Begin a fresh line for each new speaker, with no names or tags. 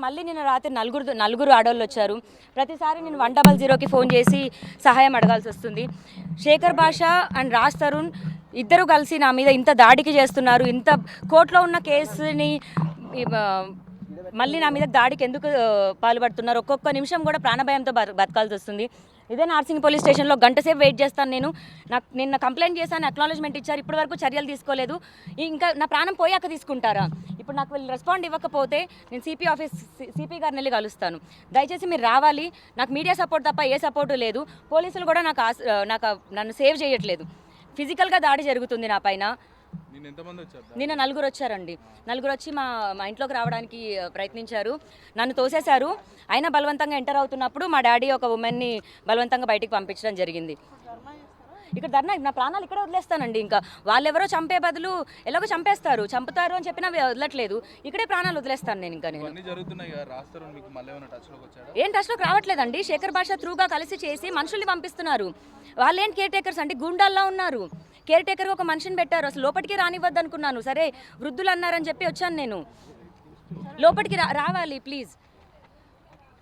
మళ్ళీ నిన్న రాత్రి నలుగురు ఆడవాళ్ళు వచ్చారు. ప్రతిసారి నేను 100కి ఫోన్ చేసి సహాయం అడగాల్సి వస్తుంది. శేఖర్ భాషా అండ్ రాజ్ తరుణ్ ఇద్దరు కలిసి నా మీద ఇంత దాడికి చేస్తున్నారు. ఇంత కోర్టులో ఉన్న కేసుని మళ్ళీ నా మీద దాడికి ఎందుకు పాల్పడుతున్నారు? ఒక్కొక్క నిమిషం కూడా ప్రాణభయంతో బతకాల్సి వస్తుంది. ఇదే నార్సింగ్ పోలీస్ స్టేషన్లో గంట సేపు వెయిట్ చేస్తాను నేను. నాకు నిన్న కంప్లైంట్ చేశాను, అక్నాలజ్మెంట్ ఇచ్చారు, ఇప్పటి వరకు చర్యలు తీసుకోలేదు. ఇంకా నా ప్రాణం పోయాక తీసుకుంటారా? ఇప్పుడు నాకు వీళ్ళు రెస్పాండ్ ఇవ్వకపోతే నేను సిపి గారిని వెళ్ళి కలుస్తాను. దయచేసి మీరు రావాలి. నాకు మీడియా సపోర్ట్ తప్ప ఏ సపోర్టు లేదు. పోలీసులు కూడా నన్ను సేవ్ చేయట్లేదు. ఫిజికల్గా దాడి జరుగుతుంది నా పైన. నిన్న నలుగురు వచ్చారండి. నలుగురు వచ్చి మా ఇంట్లోకి రావడానికి ప్రయత్నించారు. నన్ను తోసేశారు. అయినా బలవంతంగా ఎంటర్ అవుతున్నప్పుడు మా డాడీ ఒక ఉమెన్ని బలవంతంగా బయటికి పంపించడం జరిగింది. ఇక్కడ ధర్నా, నా ప్రాణాలు ఇక్కడే వదిలేస్తానండి. ఇంకా వాళ్ళెవరో చంపే బదులు ఎలాగో చంపుతారు అని చెప్పినా వదలట్లేదు. ఇక్కడే ప్రాణాలు వదిలేస్తాను నేను. ఇంకా నేను ఏం టచ్లోకి రావట్లేదండి. శేఖర్ భాష త్రూగా కలిసి చేసి మనుషుల్ని పంపిస్తున్నారు. వాళ్ళేంటి కేర్ టేకర్స్ అంటే గూండాల్లా ఉన్నారు. కేర్ టేకర్గా ఒక మనిషిని పెట్టారు. అసలు లోపలికి రానివ్వద్దు అనుకున్నాను. సరే వృద్ధులు అన్నారని చెప్పి వచ్చాను నేను. లోపలికి రావాలి ప్లీజ్.